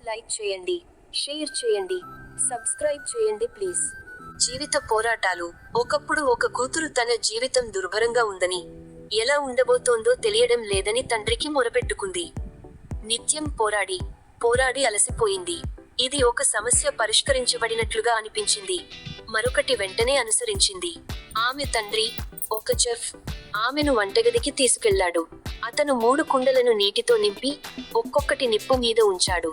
Like చేయండి, share చేయండి, subscribe చేయండి ప్లీజ్. జీవిత పోరాటాలు. ఒకప్పుడు ఒక కూతురు తన జీవితం దుర్భరంగా ఉందని, ఎలా ఉండబోతోందో తెలియడం లేదని తండ్రికి మొరపెట్టుకుంది. నిత్యం పోరాడి అలసిపోయింది. ఇది ఒక సమస్య పరిష్కరించబడినట్లుగా అనిపించింది. మరొకటి వెంటనే అనుసరించింది. ఆమె తండ్రి, ఒక చెఫ్, ఆమెను వంటగదికి తీసుకెళ్లాడు. అతను 3 కుండలను నీటితో నింపి, ఒక్కొక్కటి నిప్పు మీద ఉంచాడు.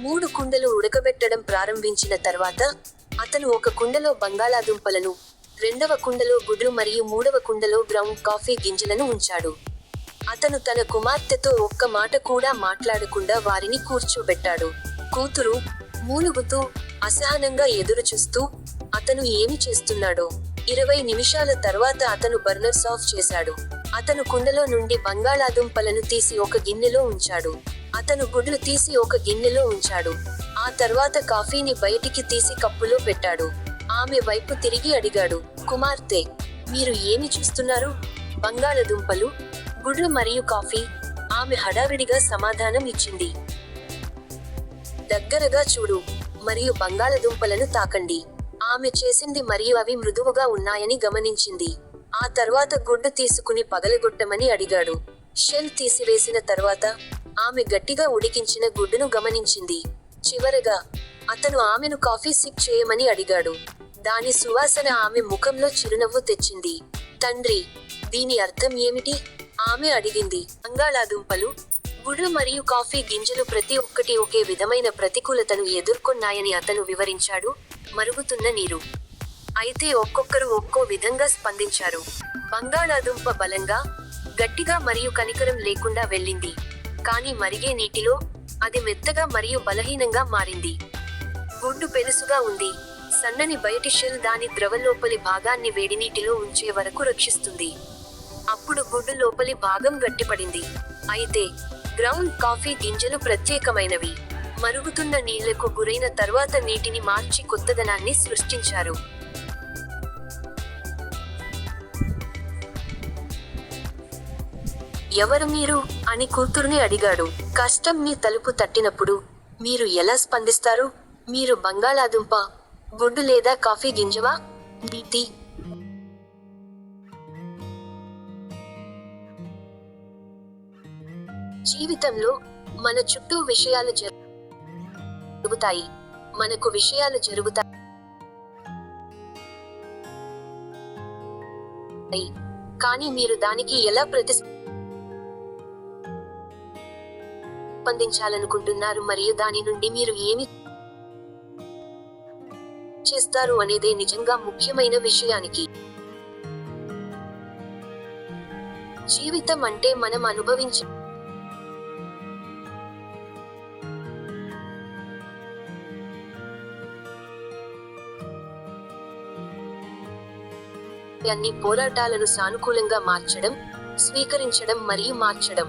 3 కుండలు ఉడకబెట్టడం ప్రారంభించిన తర్వాత, అతను ఒక కుండలో బంగాళాదుంపలను, 2వ కుండలో గుడ్లు మరియు 3వ కుండలో గ్రౌండ్ కాఫీ గింజలను ఉంచాడు. అతను తన కుమార్తెతో ఒక్క మాట కూడా మాట్లాడకుండా వారిని కూర్చోబెట్టాడు. కూతురు, మూలుగుతూ, అసహనంగా ఎదురుచూస్తూ, అతను ఏమి చేస్తున్నాడో. 20 నిమిషాల తర్వాత అతను బర్నర్స్ ఆఫ్ చేశాడు. అతను కుండలో నుండి బంగాళాదుంపలను తీసి ఒక గిన్నెలో ఉంచాడు. అతను గుడ్లు తీసి ఒక గిన్నెలో ఉంచాడు. ఆ తర్వాత కాఫీని బయటికి తీసి కప్పులో పెట్టాడు. ఆమె వైపు తిరిగి అడిగాడు, కుమార్తె, మీరు ఏమి చూస్తున్నారు? బంగాళదుంపలు, గుడ్లు మరియు కాఫీ. ఆమె హడావిడిగా సమాధానం ఇచ్చింది. దగ్గరగా చూడు, మరియు బంగాళదుంపలను తాకండి. ఆమె చేసింది మరియు అవి మృదువుగా ఉన్నాయని గమనించింది. ఆ తర్వాత గుడ్డు తీసుకుని పగలగొట్టమని అడిగాడు. షెల్ తీసివేసిన తర్వాత, ఆమె గట్టిగా ఉడికించిన గుడ్డును గమనించింది. చివరగా, అతను ఆమెను కాఫీ సిప్ చేయమని అడిగాడు. దాని సువాసన ఆమె ముఖంలో చిరునవ్వు తెచ్చింది. తండ్రి, దీని అర్థం ఏమిటి? ఆమె అడిగింది. బంగాళాదుంపలు, గుడ్లు మరియు కాఫీ గింజలు ప్రతి ఒక్కటి ఒకే విధమైన ప్రతికూలతను ఎదుర్కొన్నాయని అతను వివరించాడు. మరుగుతున్న నీరు. అయితే ఒక్కొక్కరు ఒక్కో విధంగా స్పందించారు. బంగాళాదుంప బలంగా, గట్టిగా మరియు కనికరం లేకుండా వెళ్ళింది. కానీ మరిగే నీటిలో, అది మెత్తగా మరియు బలహీనంగా మారింది. గుడ్డు పెలుసుగా ఉంది. సన్నని బయటి షెల్ దాని ద్రవలోపలి భాగాన్ని వేడినీటిలో ఉంచే వరకు రక్షిస్తుంది. అప్పుడు గుడ్డు లోపలి భాగం గట్టిపడింది. అయితే, గ్రౌండ్ కాఫీ గింజలు ప్రత్యేకమైనవి. మరుగుతున్న నీళ్లకు గురైన తర్వాత నీటిని మార్చి కొత్తదనాన్ని సృష్టించారు. ఎవరు మీరు? అని కూతుర్ని అడిగాడు. కష్టం మీ తలుపు తట్టినప్పుడు, మీరు ఎలా స్పందిస్తారు? మీరు బంగాళాదుంప, గుడ్డు లేదా కాఫీ గింజవా? నీతి. జీవితంలో, మన చుట్టూ విషయాలు జరుగుతాయి. మనకు విషయాలు జరుగుతాయి. కానీ మీరు దానికి ఎలా ప్రతిస్పందించాలనుకుంటున్నారు మరియు దాని నుండి మీరు ఏమి చేస్తారు అనేదే నిజంగా ముఖ్యమైన విషయానికి. జీవితం అంటే మనం అనుభవించే అన్ని పోరాటాలను సానుకూలంగా మార్చడం, స్వీకరించడం మరియు మార్చడం.